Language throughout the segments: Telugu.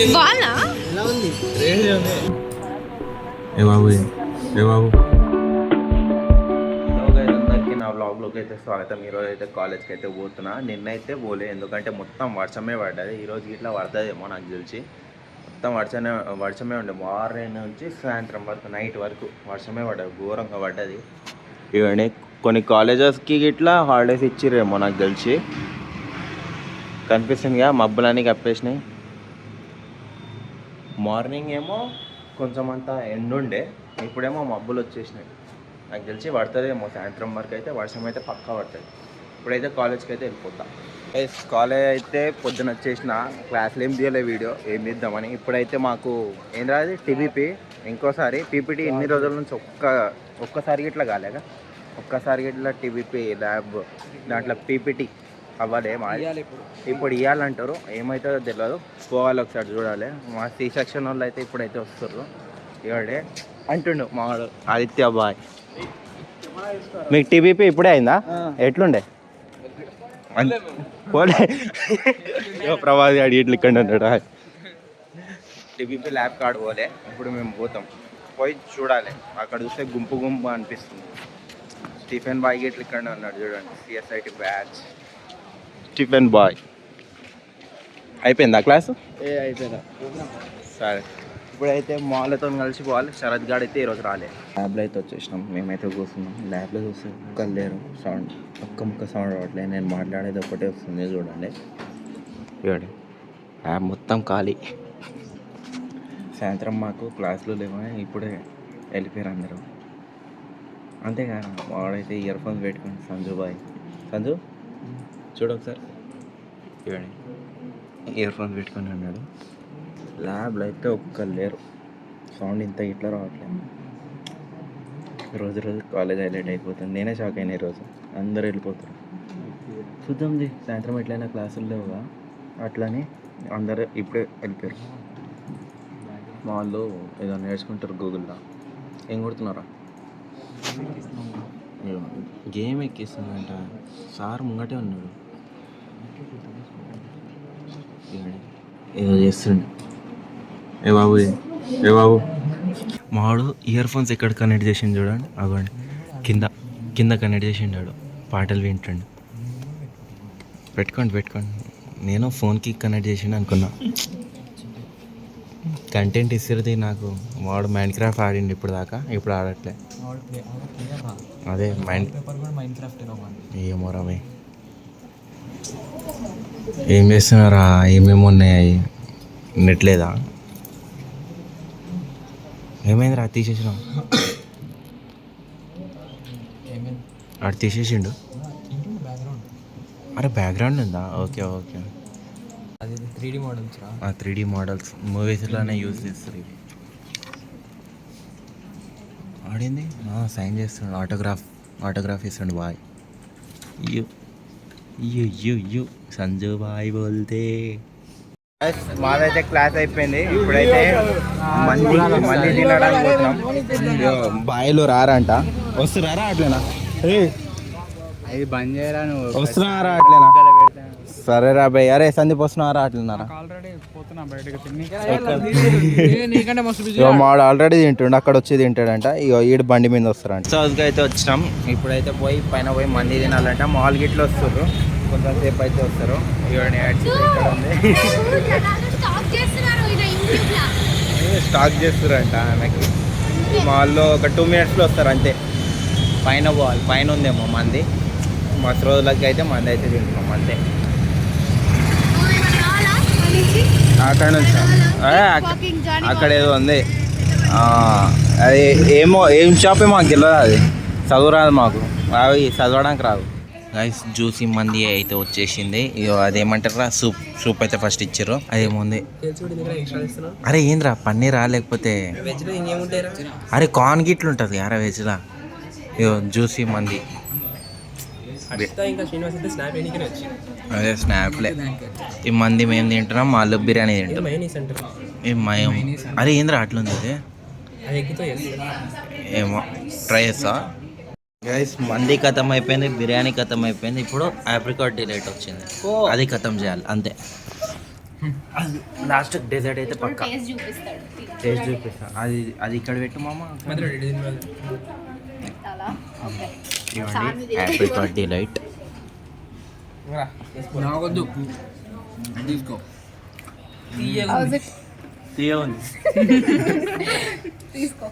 అందరికీ నా వ్లాగ్లోకి అయితే స్వాగతం. ఈరోజు అయితే కాలేజ్కి అయితే పోతున్నా. నిన్నైతే పోలే, ఎందుకంటే మొత్తం వర్షమే పడ్డది. ఈరోజు ఇట్లా పడుతుందేమో నాకు తెలిసి. మొత్తం వర్షమే ఉండే మార్నింగ్ నుంచి సాయంత్రం వరకు, నైట్ వరకు వర్షమే పడ్డది, ఘోరంగా పడ్డది. ఇవన్నీ కొన్ని కాలేజెస్కి ఇట్లా హాలిడేస్ ఇచ్చిర్రేమో నాకు తెలిసి. కనిపిస్తుందిగా మబ్బులన్నీ కప్పేసినాయి. మార్నింగ్ ఏమో కొంచెం అంతా ఎండుండే, ఇప్పుడేమో మబ్బులు వచ్చేసినాయి. నాకు తెలిసి పడుతుందేమో సాయంత్రం వరకు అయితే వర్షం అయితే పక్కా పడుతుంది. ఇప్పుడైతే కాలేజ్కి అయితే వెళ్ళిపోతాం. కాలేజ్ అయితే పొద్దున వచ్చేసిన, క్లాస్లో ఏం తీయలే, వీడియో ఏం తీద్దామని. ఇప్పుడైతే మాకు ఏం రాదు టీబీపీ, ఇంకోసారి పీపీటీ. ఎన్ని రోజుల నుంచి ఒక్కసారి ఇట్లా కాలేగా, ఒక్కసారి ఇట్లా టీబీపీ ల్యాబ్ దాంట్లో పీపీటీ అవ్వాలి. ఇప్పుడు ఇవ్వాలంటారు, ఏమవుతుందో తెలియదు. పోవాలి, ఒకసారి చూడాలి. మా సి సెక్షన్ వాళ్ళు అయితే ఇప్పుడైతే వస్తారు. ఇవాడే అంటుండు మావాడు ఆదిత్య బాయ్. మీకు టీబీపీ ఇప్పుడే అయిందా? ఎట్లుండే పోలే ప్రభాస్ గాడి ఇట్లా ఇక్కడ ఉంటాడు. టీబీపీ ల్యాబ్ కార్డు పోలే, ఇప్పుడు మేము పోతాం. పోయి చూడాలి. అక్కడ చూస్తే గుంపు గుంపు అనిపిస్తుంది. స్టీఫెన్ బాయ్ ఇట్లా ఇక్కడ ఉన్నాడు చూడండి, సిఎస్ఐటి బ్యాచ్ స్టీఫెన్ బాయ్. అయిపోయిందా క్లాసు? అయిపోయిందా? సరే, ఇప్పుడైతే మాల్తో కలిసి పోవాలి. శరత్ గాడు అయితే ఈరోజు రాలే. ల్యాబ్లో అయితే వచ్చేసినాం, మేమైతే కూర్చున్నాం. ల్యాబ్లో చూస్తే ఒక్కరు లేరు, సౌండ్ ఒక్క ముక్క సౌండ్ రావట్లేదు. నేను మాట్లాడేది ఒకటే వస్తుంది చూడండి. చూడండి ల్యాబ్ మొత్తం ఖాళీ. సాయంత్రం మాకు క్లాసులు లేవని ఇప్పుడే వెళ్ళిపోయారు అందరూ. అంతేకాదు వాడైతే ఇయర్ ఫోన్స్ పెట్టుకుని సంజు బాయ్, సంజు చూడు ఒకసారి, చూడండి ఇయర్ ఫోన్స్ పెట్టుకొని ఉన్నాడు. ల్యాబ్లో అయితే ఒక్కరు లేరు, సౌండ్ ఇంత ఇట్లా రావట్లేదు. రోజు రోజు కాలేజ్ హైలైట్ అయిపోతుంది. నేనే షాక్ అయినా ఈరోజు. అందరూ వెళ్ళిపోతారు. చూద్దాంది సాయంత్రం ఎట్లయినా క్లాసులు లేవుగా, అట్లని అందరూ ఇప్పుడే వెళ్ళిపోయారు. మా వాళ్ళు ఏదో నేర్చుకుంటారు గూగుల్లో. ఏం కొడుతున్నారా? గేమ్ ఎక్కిస్తుందంట. సార్ ముంగటే ఉన్నాడు, ఏదో చేస్తుండే. ఏ బాబు మావాడు ఇయర్ ఫోన్స్ ఎక్కడ కనెక్ట్ చేసిండు చూడండి, అవ్వండి కింద కనెక్ట్ చేసిండాడు. పాటలు వింటుండు. పెట్టుకోండి. నేను ఫోన్కి కనెక్ట్ చేసిండు అనుకున్నా. కంటెంట్ ఇస్తుంది నాకు. వాడు మైండ్ క్రాఫ్ట్ ఆడిండు ఇప్పుడు దాకా, ఇప్పుడు ఆడట్లే. అదే ఏమోరా భయ్, ఏం చేస్తున్నారా? ఏమేమి ఉన్నాయి? నెట్ లేదా? ఏమైందిరా? తీసేసినాం. అటు తీసేసిండు. అరే బ్యాక్గ్రౌండ్ ఉందా? ఓకే. అది 3D models. 3D models మూవీస్లోనే use చేస్తారు ఇవి. ఆడింది సైన్ చేస్తున్నాడు, ఆటోగ్రాఫ్ ఇస్తాడు బాయ్. యూ సంజు బాయ్ బోల్తే. మాదైతే క్లాస్ అయిపోయింది. ఇప్పుడైతే మంది తినడానికి పోతున్నాం. బాయ్లు రారంట. వస్తున్నారా అట్లేనా? అది బంద్ చేయరా నువ్వు? వస్తున్నారా అట్లేనా? సరేరా బాయ్. అరే సందీప్ వస్తున్నారా అట్లున్నారా? మాడు ఆల్రెడీ తింటుండే, అక్కడ వచ్చి తింటాడంట. ఇక ఈడు బండి మీద వస్తారంట. చదువుకి అయితే వచ్చినాం. ఇప్పుడైతే పైన పోయి మంది తినాలంట. మాల్ గిట్లు వస్తారు, కొంచెం సేపు అయితే వస్తారు. స్టాక్ చేస్తారంట ఆమెకి. మాల్లో ఒక 2 minutesలో వస్తారు అంతే. పైన పోవాలి, పైన ఉందేమో మంది. మా రోజులకి అయితే మంది అయితే తింటున్నాం అంతే. అక్కడ నుంచి అక్కడ ఏదో ఉంది, అది ఏం షాపే మాకు తెలియదు. అది చదువురాదు మాకు, అవి చదవడానికి రాదు. గైస్ జ్యూసీ మంది అయితే వచ్చేసింది. అదేమంటారా, సూప్ అయితే ఫస్ట్ ఇచ్చారు. అదేముంది? అరే ఏంద్రా పన్నీరా లేకపోతే? అరే కార్న్ గిట్లు ఉంటుంది అరే వెజ్లా. జ్యూసీ మంది. అదే స్నాప్లే. ఈ మంది మేము తింటున్నాం, ఆలు బిర్యానీ తింటాం. అరే ఏంద్రా అట్లుంది అది? ఏమో ట్రై చేస్తా. గైస్ మంది ఖతం అయిపోయింది, బిర్యానీ ఖతం అయిపోయింది. ఇప్పుడు ఆప్రికాట్ డిలైట్ వచ్చింది, అది ఖతం చేయాలి అంతే. లాస్ట్ డెజర్ట్ అయితే పక్కా టేస్ట్ చూపిస్తాడు టేస్ట్ చూపిస్తా. అది ఇక్కడ పెట్టు మామ. అలా ఓకే ఇవ్వండి ఆప్రికాట్ డిలైట్. నాకొద్దు తీసుకో. హౌస్ ఇట్ తీయ ఉంది. తీసుకో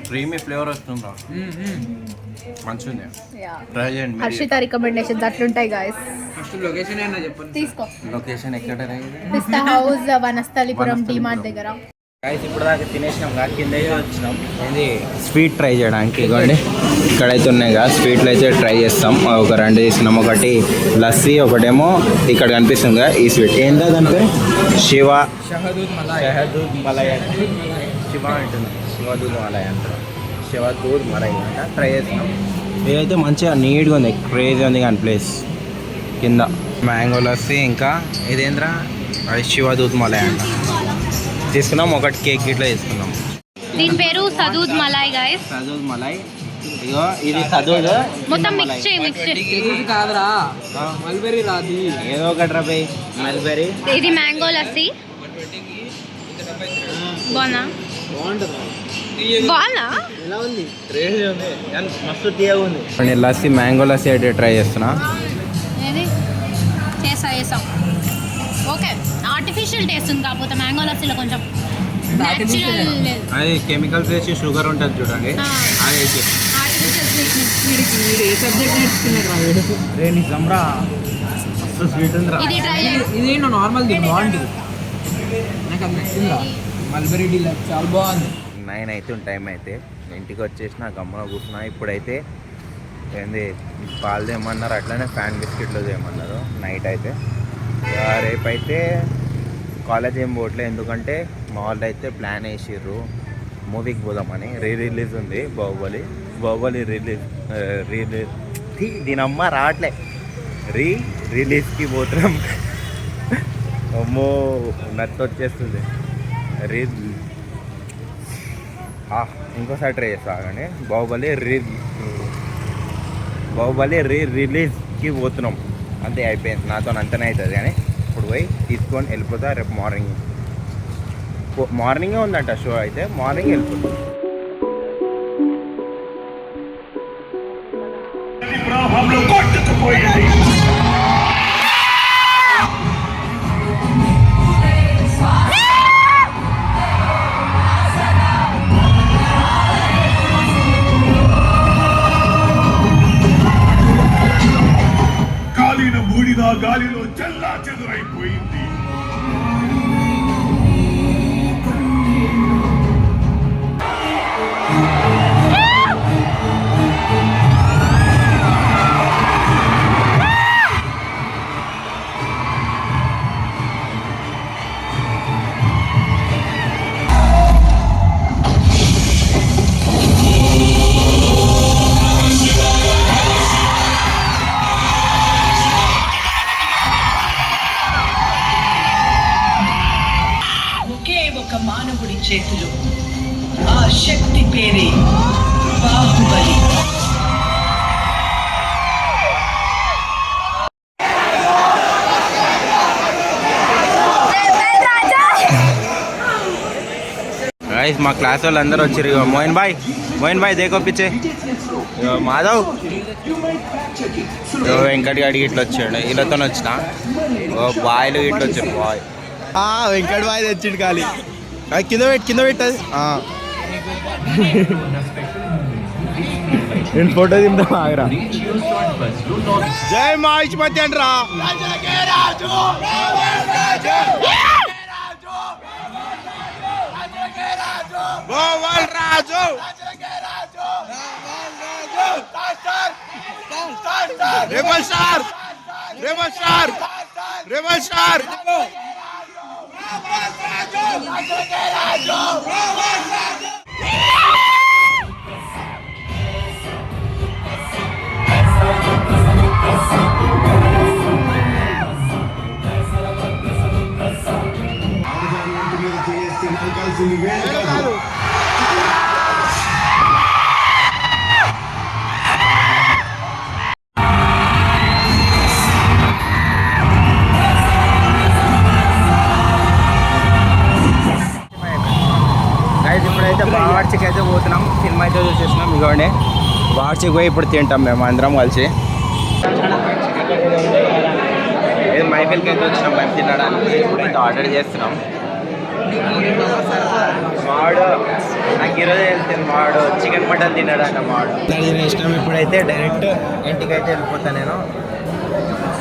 క్రీమీ ఫ్లేవర్ వస్తుందా, మంచిగా ఉంది. యా ట్రై చేయండి. హర్షిత రికమెండేషన్స్ అట్లుంటాయి గాయస్. ఫస్ట్ లొకేషన్ ఏమన్నా చెప్పండి. తీసుకో లొకేషన్ ఎక్కడ పిస్తా హౌస్ వనస్థలిపురం డిమార్ట్ దగ్గర. గైస్ ఇప్పుడు దాకా తినేసినాం కదా, కింద అయితే వచ్చినాం ఏంది స్వీట్ ట్రై చేయడానికి. ఇవ్వండి ఇక్కడైతే ఉన్నాయి కదా స్వీట్లు అయితే ట్రై చేస్తాం. ఒక రెండు తీసుకున్నాం, ఒకటి లస్సీ, ఒకటేమో ఇక్కడ కనిపిస్తుంది కదా ఈ స్వీట్. ఏందా దాని పేరు? షహదూద్ మలాయ్. షహదూద్ మలై. శివ అంటుంది, శివదూద్ మలై అంటారు. శివదూద్ మలై అంట. ట్రై చేస్తున్నాం. ఇదైతే మంచిగా నీట్గా ఉంది, క్రేజీ ఉంది కానీ ప్లేస్. కింద మ్యాంగో లస్సీ, ఇంకా ఇదేంద్రా అది శివదూద్ మలై అంట. తీసుకున్నాం ఒకటి కేక్ ఇట్లా తీసుకున్నాం. దీని పేరు సదూద్ మలాయ్ గాయస్. సదూద్ మలై. ఇగో ఇది సదూద్ మొత్తం మిక్స్ చేయి. కాదురా మల్బెరీ రాది. ఏదో ఒకటి రబై మల్బెరీ. ఇది మ్యాంగో లస్సీ. బాగుందా? బాగుందా? ఎలా ఉంది? క్రేజీ ఉంది కానీ మస్తు తీయగా ఉంది. నేను లస్సీ మ్యాంగో లస్సీ అయితే ట్రై చేస్తున్నా. ఏది చేసాం. ఓకే ఆర్టిఫిషియల్ టేస్ట్ ఉంది, కాకపోతే మ్యాంగో లస్సీలో కొంచెం న్యాచురల్ లేదు. అది కెమికల్స్ వేసి షుగర్ ఉంటుంది చూడండి, అది అయితే ఆర్టిఫిషియల్ స్వీట్నెస్. ఏ సబ్జెక్ట్ నేర్చుకున్నారు? రే నిజంరా మస్తు స్వీట్ ఉందిరా. ఇది ట్రై చేయండి. ఇది నార్మల్ బాగుంటుంది. నాకు అది నచ్చిందా? మల్బెరీ డిలైట్ చాలా బాగుంది. 9 అవుతుంది టైం. అయితే ఇంటికి వచ్చేసిన గమ్మున కూర్చున్నా. ఇప్పుడైతే ఏంది పాలు చేయమన్నారు, అట్లనే ఫ్యాన్ బిస్కెట్లు చేయమన్నారు. నైట్ అయితే రేపైతే కాలేజ్ ఏం పోవట్లేదు, ఎందుకంటే మా వాళ్ళు అయితే ప్లాన్ వేసిర్రు మూవీకి పోదామని. రిలీజ్ ఉంది బాహుబలి రిలీజ్ దీని అమ్మ రావట్లే. రిలీజ్కి పోతున్నాం. అమ్మో నచ్చి వచ్చేస్తుంది. ఇంకోసారి ట్రై చేస్తా కానీ బాహుబలి రిలీజ్కి పోతున్నాం. అంతే అయిపోయింది, నాతో అంతనే అవుతుంది. కానీ ఇప్పుడు పోయి తీసుకొని వెళ్ళిపోతా. రేపు మార్నింగే ఉందంట షో, అయితే మార్నింగ్ వెళ్ళిపోతా. గాలిలో చెల్లా చెదురైపోయింది. చేతులు ఆ శక్తి పేరే బాహుబలి. गाइस మా క్లాస్ వాళ్ళు అందరూ వచ్చారు. మోయిన్ భాయ్ దేకో పిచ్చే. మాధవ్ వెంకట్ గాడికి ఇట్లా వచ్చాడు. వీళ్ళతో వచ్చిన బాయ్లు ఇట్లా వచ్చారు. బాయ్ వెంకట్ బాయ్ తెచ్చిండు ఖాళీ. కింద పెట్టది. నేను ఫోటో తింటా ఆగరా. జై మహిష్మతి అంటరా. రాజు రెబల్ స్టార్ ఇప్పుడైతే బావర్చికి అయితే పోతున్నాం. సినిమా అయితే చూసేసినాం. ఇగోండి బావర్చికి పోయి ఇప్పుడు తింటాం మేము అందరం కలిసి. ఇది మైఫిల్కి అయితే వచ్చినాం మేము తినడానికి. ఇప్పుడైతే ఆర్డర్ చేస్తున్నాం. మాడు నాకు ఈరోజు వెళ్తుంది. మాడు చికెన్ మటన్ తిన్నాడంట. మాడు తినేసినాం. ఇప్పుడైతే డైరెక్ట్ ఇంటికి అయితే వెళ్ళిపోతాను. నేను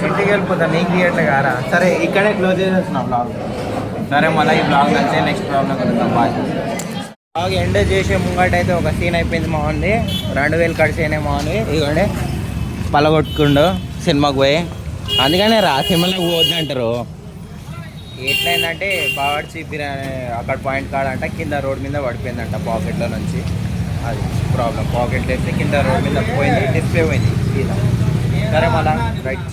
ఇంటికి వెళ్ళిపోతాను. నీకు థియేటర్ కారా? సరే ఇక్కడే క్లోజ్ చేసేస్తున్నాం బ్లాగ్. సరే మళ్ళీ ఈ బ్లాగ్ నచ్చే నెక్స్ట్ బ్లాగ్లో కలుద్దాం. బాయ్. బ్లాగ్ ఎండ్ చేసే ముంగట అయితే ఒక సీన్ అయిపోయింది. మాది 2000 కడిసేనే మాది. ఇగోండి పలగొట్టుకుండు సినిమాకి పోయి. అందుకనే రా సినిమాలోకి పోవద్దంటారు. ఎట్లయిందంటే బావర్చి బిర్యానీ అక్కడ పాయింట్ కాడంట కింద రోడ్ మీద పడిపోయిందంట పాకెట్లో నుంచి. అది ప్రాబ్లం. పాకెట్లో వేస్తే కింద రోడ్ మీద పోయింది. డిస్ప్లే పోయింది. సరే మళ్ళా రైట్.